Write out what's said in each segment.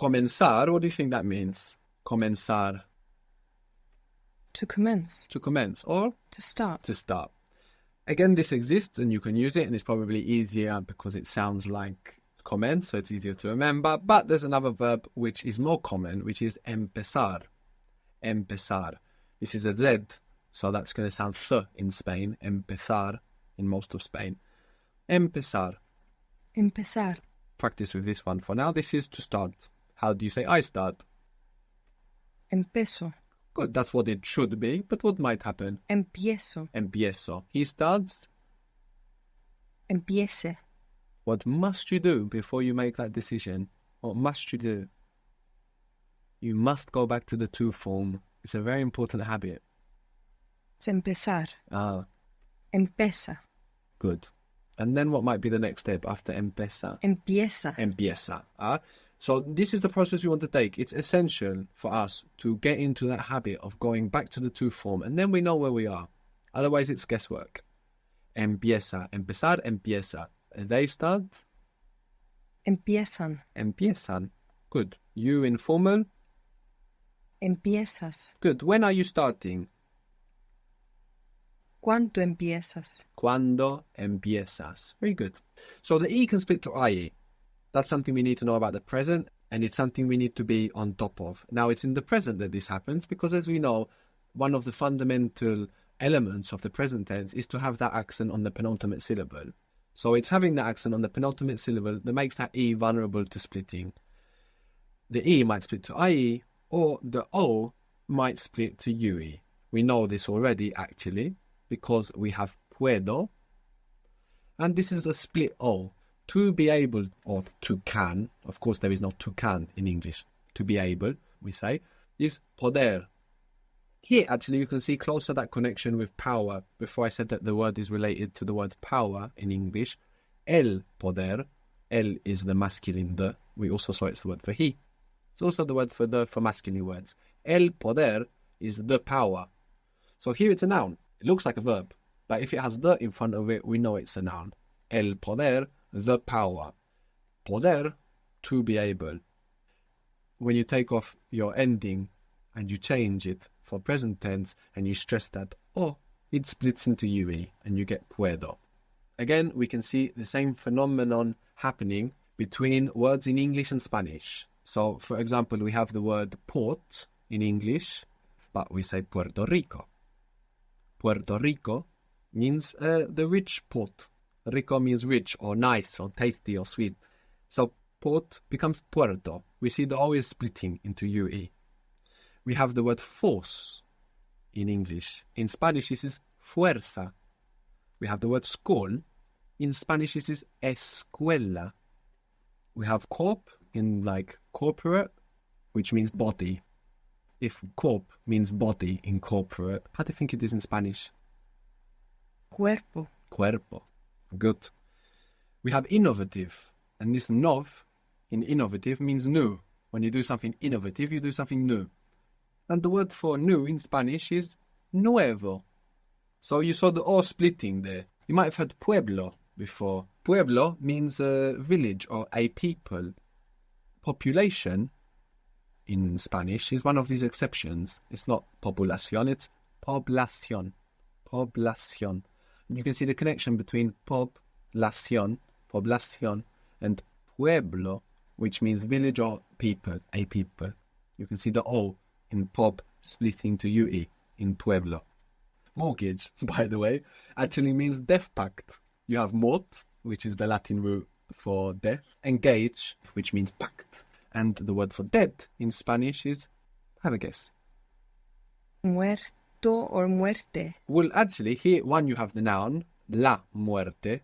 Comenzar, what do you think that means? Comenzar. To commence. To commence or? To start. To start. Again, this exists and you can use it, and it's probably easier because it sounds like commence, so it's easier to remember. But there's another verb which is more common, which is empezar. Empezar. This is a Z, so that's going to sound th in Spain. Empezar in most of Spain. Empezar. Empezar. Practice with this one for now. This is to start. How do you say I start? Empezo. Good, that's what it should be, but what might happen? Empiezo. Empiezo. He starts. Empiece. What must you do before you make that decision? What must you do? You must go back to the to form. It's a very important habit. It's empezar. Ah, Empeza. good. And then what might be the next step after empeza? Empieza. Empieza. So this is the process we want to take. It's essential for us to get into that habit of going back to the to form, and then we know where we are. Otherwise, it's guesswork. Empieza. Empezar, empieza. They start. Empiezan. Empiezan. Good. You informal. Empiezas. Good. When are you starting? ¿Cuánto empiezas? Cuando empiezas. Very good. So the E can split to IE. That's something we need to know about the present, and it's something we need to be on top of. Now, it's in the present that this happens because, as we know, one of the fundamental elements of the present tense is to have that accent on the penultimate syllable. So it's having that accent on the penultimate syllable that makes that E vulnerable to splitting. The E might split to IE, or the O might split to UE. We know this already, actually, because we have puedo, and this is a split O. To be able, or to can, of course there is no to can in English, to be able, we say, is poder. Here, actually, you can see closer that connection with power. Before I said that the word is related to the word power in English. El poder, el is the masculine the. We also saw it's the word for he. It's also the word for the for masculine words. El poder is the power. So here it's a noun. It looks like a verb, but if it has the in front of it, we know it's a noun. El poder, the power. Poder, to be able. When you take off your ending and you change it for present tense and you stress that O, it splits into UE and you get puedo. Again, we can see the same phenomenon happening between words in English and Spanish. So, for example, we have the word port in English, but we say Puerto Rico. Puerto Rico means the rich port. Rico means rich or nice or tasty or sweet. So port becomes puerto. We see the O is splitting into UE. We have the word force in English. In Spanish, this is fuerza. We have the word school. In Spanish, this is escuela. We have corp in like corporate, which means body. If corp means body in corporate, how do you think it is in Spanish? Cuerpo. Cuerpo. Good. We have innovative, and this nov in innovative means new. When you do something innovative, you do something new. And the word for new in Spanish is nuevo. So you saw the O splitting there. You might have heard pueblo before. Pueblo means a village or a people. Population in Spanish is one of these exceptions. It's not populación, it's población. Población. You can see the connection between población, and pueblo, which means village or people, a people. You can see the O in pob splitting to UE in pueblo. Mortgage, by the way, actually means death pact. You have mort, which is the Latin root for death, engage, which means pact. And the word for dead in Spanish is, have a guess. Muerto or muerte. Well, actually, here, one, you have the noun, la muerte,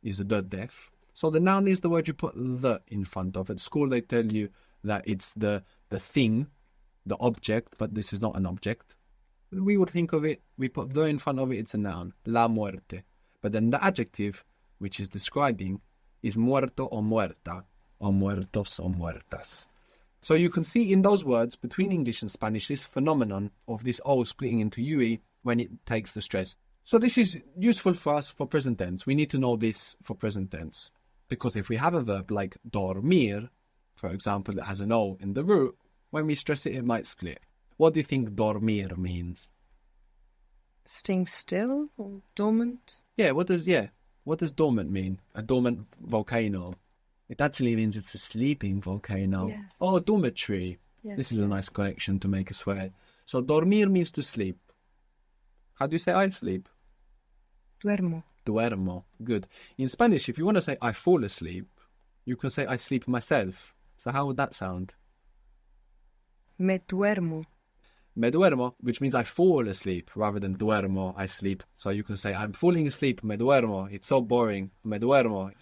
is the death. So the noun is the word you put the in front of. At school, they tell you that it's the thing, the object, but this is not an object. We would think of it, we put the in front of it, it's a noun, la muerte. But then the adjective, which is describing, is muerto or muerta, or muertos or muertas. So you can see in those words, between English and Spanish, this phenomenon of this O splitting into UE when it takes the stress. So this is useful for us for present tense. We need to know this for present tense. Because if we have a verb like dormir, for example, that has an O in the root, when we stress it, it might split. What do you think dormir means? Staying still or dormant? Yeah, what does dormant mean? A dormant volcano. It actually means it's a sleeping volcano. Yes. Oh, dormitory. Yes. This is a nice connection to make as well. So dormir means to sleep. How do you say I sleep? Duermo. Duermo. Good. In Spanish, if you want to say I fall asleep, you can say I sleep myself. So how would that sound? Me duermo. Me duermo, which means I fall asleep, rather than duermo, I sleep. So you can say I'm falling asleep, me duermo. It's so boring, me duermo.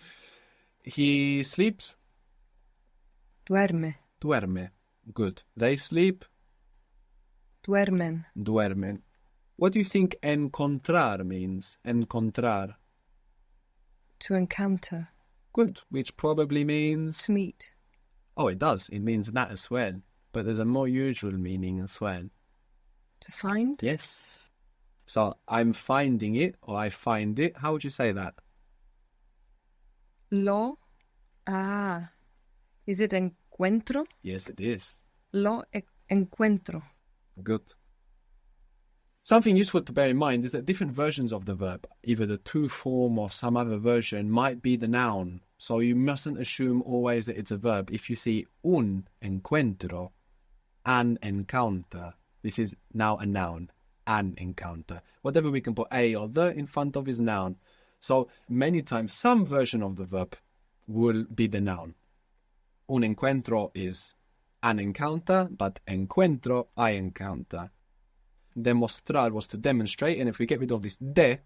He sleeps, Duerme. duerme. Good. They sleep, Duermen. duermen. What do you think encontrar means? Encontrar. To encounter. Good. Which probably means... To meet. Oh, it does. It means that as well. But there's a more usual meaning as well. To find. Yes. So I'm finding it, or I find it. How would you say that? Lo. Ah. Is it encuentro? Yes, it is. Lo encuentro. Good. Something useful to bear in mind is that different versions of the verb, either the to form or some other version, might be the noun. So you mustn't assume always that it's a verb. If you see un encuentro, an encounter, this is now a noun, an encounter. Whatever we can put a or the in front of is noun. So many times some version of the verb will be the noun. Un encuentro is an encounter, but encuentro, I encounter. Demostrar was to demonstrate, and if we get rid of this de,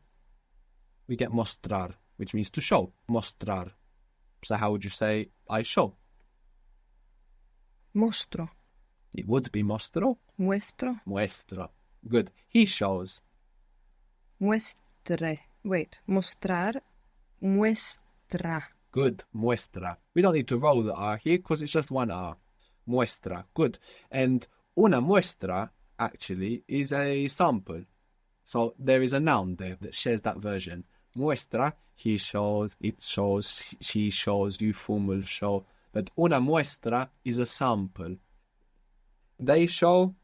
we get mostrar, which means to show. Mostrar. So how would you say I show? Mostro. It would be mostro. Muestro. Muestra. Good. He shows. Muestre. Wait. Mostrar. Muestra. Good. Muestra. We don't need to roll the R here because it's just one R. Muestra. Good. And una muestra actually is a sample. So there is a noun there that shares that version. Muestra, he shows, it shows, she shows, you form will show. But una muestra is a sample. They show.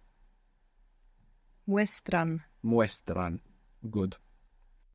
Muestran. Muestran. Good.